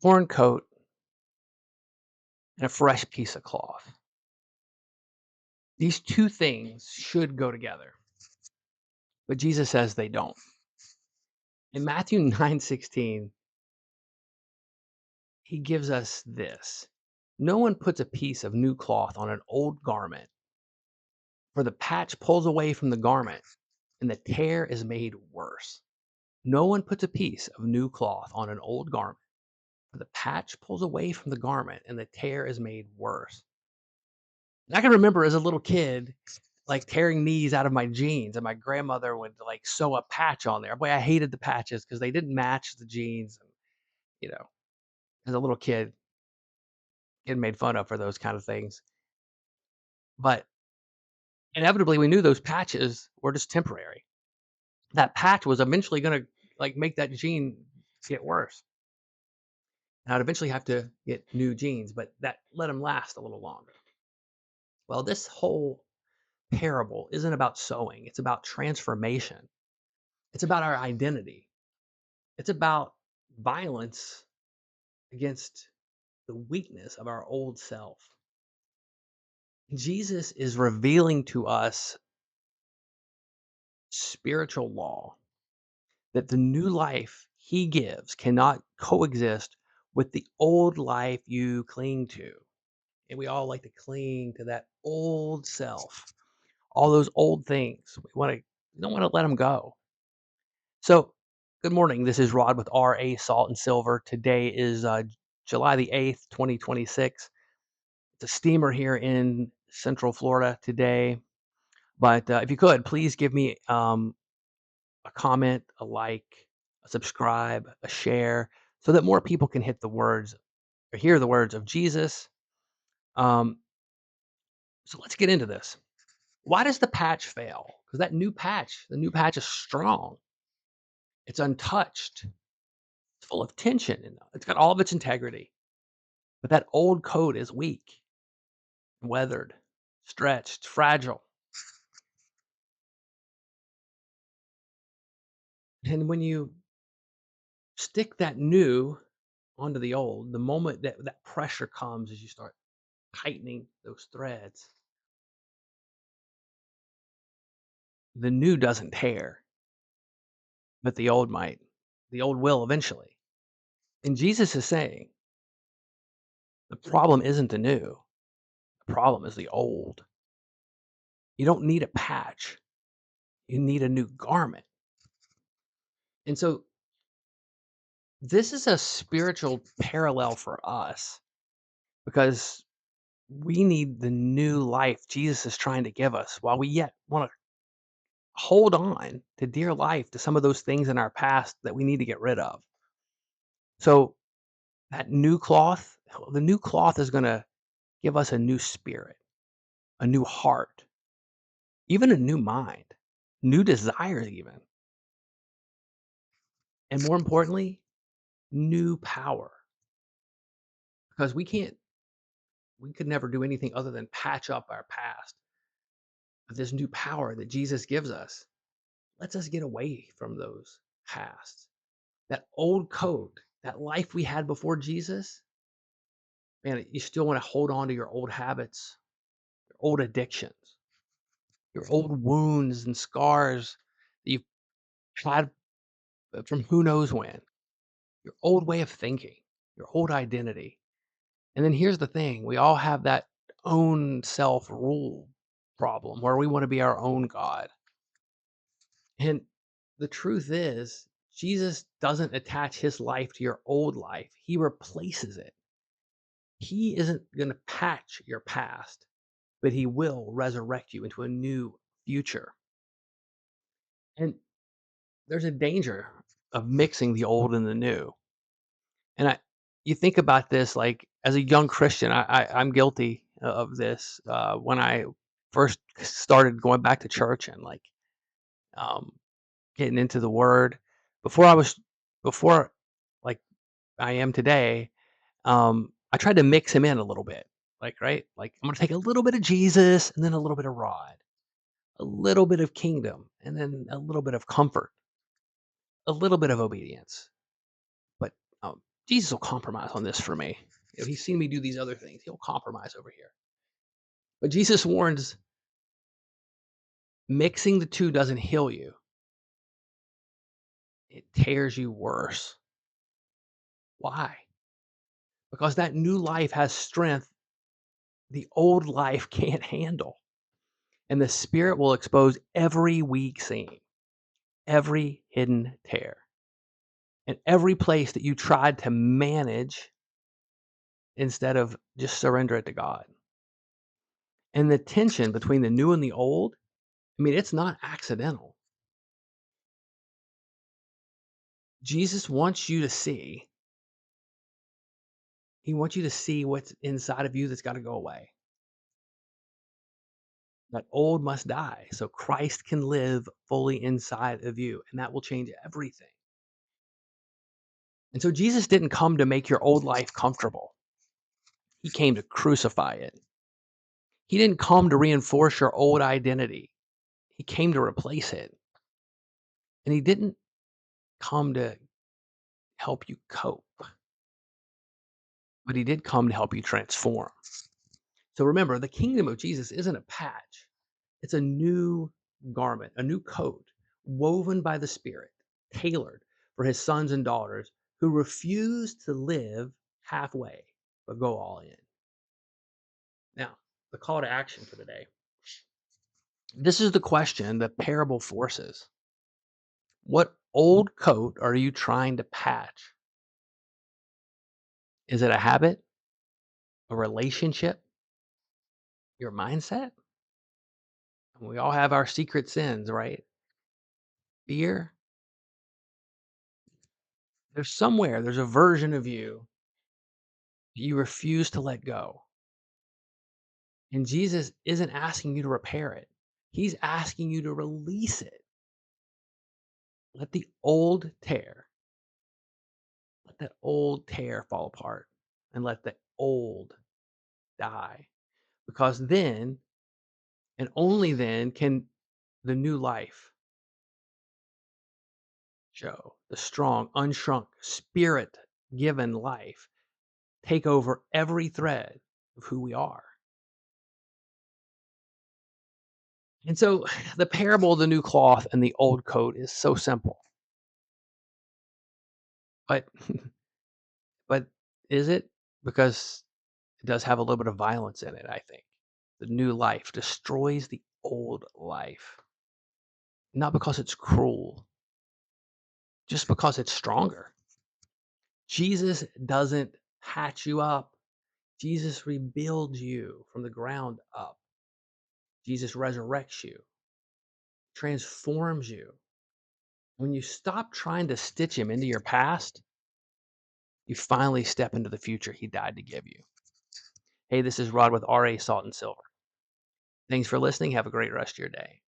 torn coat, and a fresh piece of cloth. These two things should go together, but Jesus says they don't. In Matthew 9:16, he gives us this. No one puts a piece of new cloth on an old garment, for the patch pulls away from the garment, and the tear is made worse. No one puts a piece of new cloth on an old garment, for the patch pulls away from the garment, and the tear is made worse. And I can remember as a little kid, like tearing these out of my jeans, and my grandmother would like sew a patch on there. Boy, I hated the patches because they didn't match the jeans. And, you know, as a little kid, getting made fun of for those kind of things. But inevitably, we knew those patches were just temporary. That patch was eventually going to like make that jean get worse. And I'd eventually have to get new jeans, but that let them last a little longer. Well, this whole parable isn't about sewing; it's about transformation. It's about our identity. It's about violence against the weakness of our old self. Jesus is revealing to us spiritual law that the new life he gives cannot coexist with the old life you cling to. And we all like to cling to that old self, all those old things. We don't want to let them go. So, good morning. This is Rod with RA Salt and Silver. Today is July the 8th, 2026. It's a steamer here in Central Florida today. But if you could, please give me a comment, a like, a subscribe, a share, so that more people can hit the words or hear the words of Jesus. Um, so let's get into this. Why does the patch fail? Because the new patch is strong. It's untouched. It's full of tension. And it's got all of its integrity. But that old coat is weak, weathered, stretched, fragile. And when you stick that new onto the old, the moment that pressure comes as you start tightening those threads, the new doesn't tear, but the old might. The old will eventually. And Jesus is saying the problem isn't the new, the problem is the old. You don't need a patch, you need a new garment. And so this is a spiritual parallel for us because we need the new life Jesus is trying to give us while we yet want to hold on to dear life to some of those things in our past that we need to get rid of. So that new cloth, the new cloth is going to give us a new spirit, a new heart, even a new mind, new desires, even. And more importantly, new power. Because we could never do anything other than patch up our past. But this new power that Jesus gives us lets us get away from those past. That old coat, that life we had before Jesus, man, you still want to hold on to your old habits, your old addictions, your old wounds and scars that you've had from who knows when, your old way of thinking, your old identity. And then here's the thing, we all have that own self rule problem where we want to be our own God. And the truth is, Jesus doesn't attach his life to your old life, he replaces it. He isn't going to patch your past, but he will resurrect you into a new future. And there's a danger of mixing the old and the new. And you think about this like as a young Christian, I'm guilty of this. When I first started going back to church and like um, getting into the Word, before I was before like I am today, I tried to mix him in a little bit. Like right, like I'm gonna take a little bit of Jesus and then a little bit of Rod, a little bit of kingdom, and then a little bit of comfort, a little bit of obedience. But Jesus will compromise on this for me. He's seen me do these other things. He'll compromise over here. But Jesus warns mixing the two doesn't heal you, it tears you worse. Why? Because that new life has strength the old life can't handle. And the Spirit will expose every weak seam, every hidden tear, and every place that you tried to manage instead of just surrender it to God. And the tension between the new and the old, I mean, it's not accidental. Jesus wants you to see, he wants you to see what's inside of you that's got to go away. That old must die so Christ can live fully inside of you, and that will change everything. And so Jesus didn't come to make your old life comfortable. He came to crucify it. He didn't come to reinforce your old identity. He came to replace it. And he didn't come to help you cope, but he did come to help you transform. So remember, the kingdom of Jesus isn't a patch. It's a new garment, a new coat woven by the Spirit, tailored for his sons and daughters who refuse to live halfway, but go all in. Now, the call to action for the day. This is the question the parable forces. What old coat are you trying to patch? Is it a habit, a relationship, your mindset? We all have our secret sins, right? Fear. There's a version of you that you refuse to let go. And Jesus isn't asking you to repair it. He's asking you to release it. Let the old tear, let that old tear fall apart and let the old die. Because then, and only then, can the new life show. The strong, unshrunk, spirit given life take over every thread of who we are. And so the parable of the new cloth and the old coat is so simple. But but is it? Because it does have a little bit of violence in it, I think. The new life destroys the old life. Not because it's cruel, just because it's stronger. Jesus doesn't patch you up. Jesus rebuilds you from the ground up. Jesus resurrects you, transforms you. When you stop trying to stitch him into your past, you finally step into the future he died to give you. Hey, this is Rod with RA Salt and Silver. Thanks for listening. Have a great rest of your day.